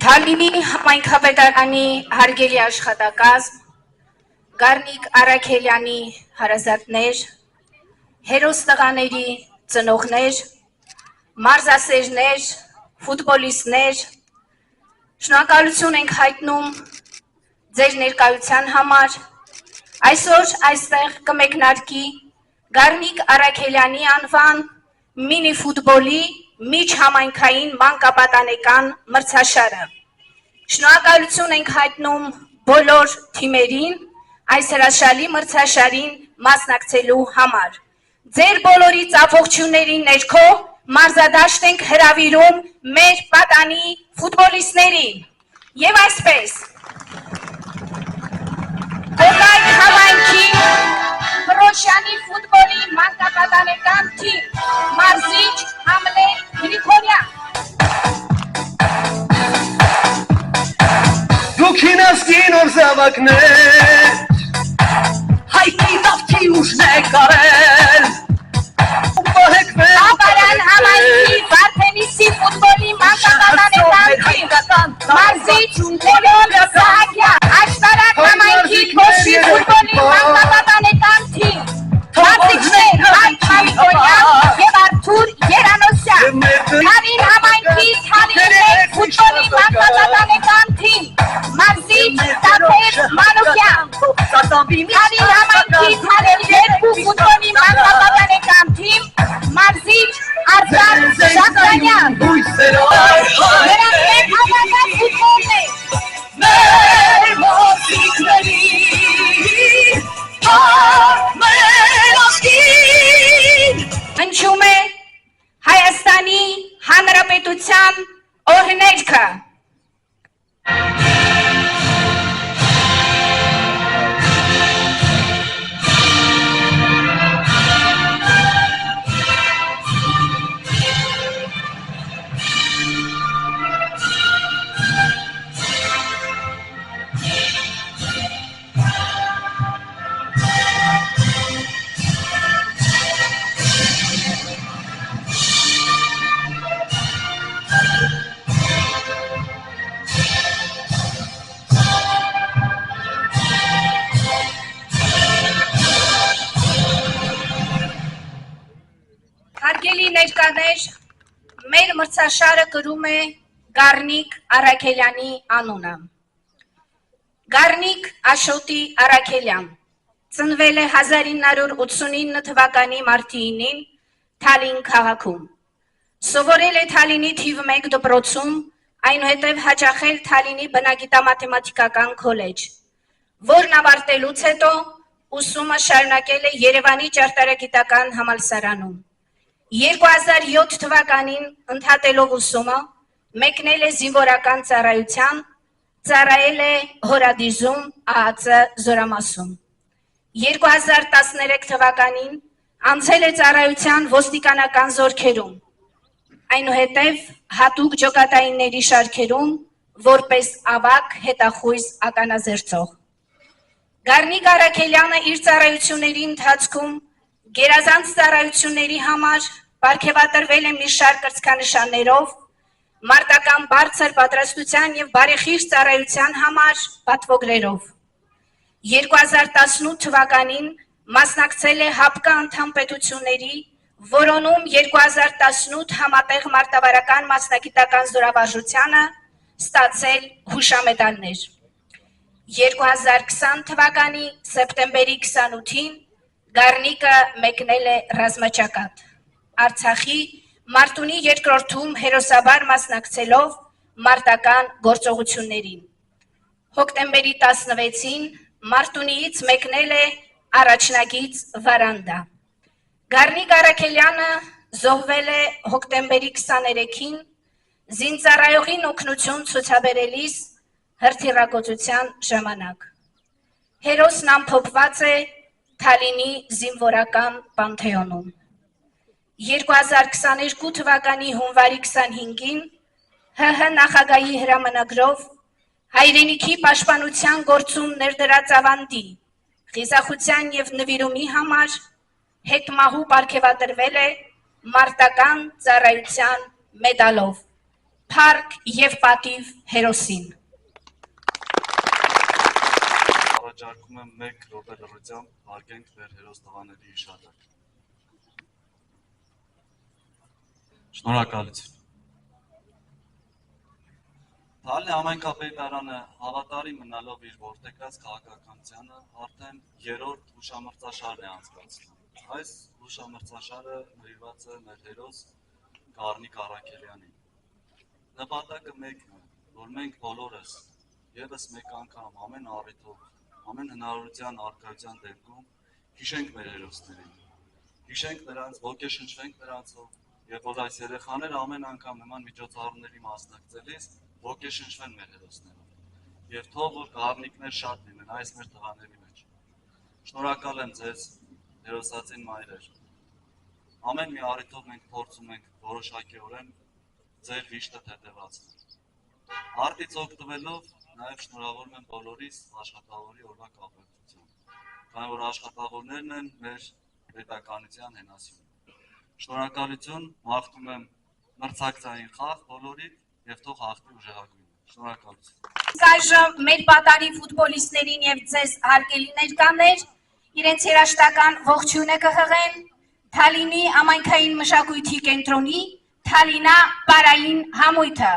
Թալինի համայնքապետարանի հարգելի աշխատակազմ, Գառնիկ Արաքելյանի հարազատներ, հերոս տղաների ծնողներ, մարզասերներ, ֆուտբոլիստներ, շնորհակալություն ենք հայտնում ձեր ներկայության համար։ Այսօր այստեղ կմեկնարկի Գառնիկ Արաքելյանի անվան մինի ֆուտբոլի միջհամայնքային մանկապատանեկան մրցաշարը։ Շնորհակալություն ենք հայտնում բոլոր թիմերին այս հրաշալի մրցաշարին մասնակցելու համար։ Ձեր բոլորի ծափողջույնների ներքո մարզադաշտ ենք հրավիրում մեր պատանի ֆուտբոլիստներին։ Եվ այսպես Կոկայք համայնքի Պրոշյանի ֆուտբոլի մանկապատանեկան թիմ, մարզիչ Համլետ Գրիգորյան։ Դուք ինասկին օր զավակներ, հայքի տավքի ուժնեք արել, Ապարան համայնքի Վարդենիսի ֆուտբոլի մանկապատանեկան թիմ, մարզիչ Լևոն Սահակյան, Աշտարակ համայնքի Փոշի ֆուտբոլի մանկապատանեկան թիմ, մարզիչներ Հայկ Մամիկոնյան և Արթուր Երանոսյան, Թալին համայնքի Թալին ֆուտբոլի մանկապատանեկան թիմ, մարզիչ Տաթև Մանուկյան, Թալին համայնքի Թալին 2 ֆուտբոլի մանկապատանեկան թիմ, մարզիչ Արտակ Շախրանյան, Նրանք հավատալ ֆուտբոլն է, մեր մոտիկների, մեր աշկին, հնչում է Հայաստանի Հանրապետության օրհներգը։ Հարգելի ներկաներ, մեր մրցաշարը կրում է Գառնիկ Արաքելյանի անունը։ Գառնիկ Աշոտի Արաքելյան ծնվել է 1989 թվականի մարտի 9-ին Թալին քաղաքում։ Սովորել է Թալինի թիվ 1 դպրոցում, այնուհետև հաճախել Թալինի բնագիտամաթեմատիկական քոլեջ, որն ավարտելուց հետո ուսումը շարունակել է Երևանի ճարտարագիտական համալսարանում։ 2007 թվականին ընդհատելով ուսումը, մեկնել է զինվորական ծառայության, ծառայել է Հորադիզում ԱԱԾ զորամասում։ 2013 թվականին անցել է ծառայության ոստիկանական զորքերում, այնուհետև հատուկ ջոկատայինների շարքերում որպես ավագ հետախույզ ականազերծող։ Գառնիկ Արաքելյանը իր ծառայությունների ընթացքում գերազանց ծառայությունների համար պարգևատրվել է մի շարք կրծքանշաններով, մարտական բարձր պատրաստության և բարեխիղճ ծառայության համար պատվոգրերով։ 2018 թվականին մասնակցել է ՀԱՊԿ անդամ պետությունների, որոնում 2018 համատեղ մարտավարական մասնագիտական զորավարժությանը ստացել հուշամեդալներ։ 2020 թվականի սեպտեմբերի 28-ին Գառնիկը մեկնել է ռազմաճակատ, Արցախի Մարտունի երկրորդում հերոսաբար մասնակցելով մարտական գործողություններին։ Հոկտեմբերի 16-ին Մարտունիից մեկնել է առաջնագիծ Վարանդա։ Գառնիկ Արաքելյանը զոհվել է հոկտեմբերի 23-ին զինծառայողին օգնություն ցուցաբերելիս հրթիռագործության ժամանակ։ Հերոսն ամփոփված է Թալինի զինվորական պանթեոնում։ 2022 թվականի հունվարի 25-ին ՀՀ նախագահի հրամանագրով հայրենիքի պաշտպանության գործում ներդրած ավանդի, խիզախության և նվիրումի համար հետմահու պարգևատրվել է մարտական ծառայության մեդալով։ փառք եւ պատիվ հերոսին։ Առաջարկում եմ 1 րոպե լռությամբ հարգենք մեր հերոս տղաների հիշատակ։ Շնորհակալություն։ Թալի համայնքապետարանը հավատարի մնալով իր որդեգրած քաղաքականությանը արդեն 3-րդ հուշամրցաշարն է անցկացնում։ Այս հուշամրցաշարը նվիրված է մեր հերոս Գառնիկ Առաքելյանին։ Նպատակը մեկն է, որ մենք բոլորս ևս մեկ անգամ ամեն առիթով, ամեն հնարավորության առկայության դեպքում հիշենք մեր հերոսներին, հիշենք նրանց, ոգեշնչվենք նրանցով, եւ որ այս երեխաները ամեն անգամ նման միջոցառումների մասնակցելիս ոգեշնչվեն մեր հերոսներով եւ թող որ գառնիկներ շատ լինեն այս մեր տղաների մեջ։ Շնորհակալ եմ ձեզ հերոսացին մայրեր։ Ամեն մի առիթով մենք փորձում ենք որոշակիորեն ձեր վիշտը թեթևացնել։ Արտից օգտվելով նաեւ շնորհավորում եմ բոլորիս աշխատավորի օրվա կապակցությամբ, քանի որ աշխատավորներն են մեր պետականության հենասյունը։ Շնորհակալություն, մաղթում եմ մրցակցային խաղ բոլորիդ եւ թող հաղթի ուժեղագույնը։ Շնորհակալություն։ Այժմ մեր պատարի ֆուտբոլիստներին եւ ձեզ հարգելի ներկաներ իրենց երաշտական ողջույնը կհղեն Թալինի համայնքային մշակույթի կենտրոնի Թալինա պարային համույթը։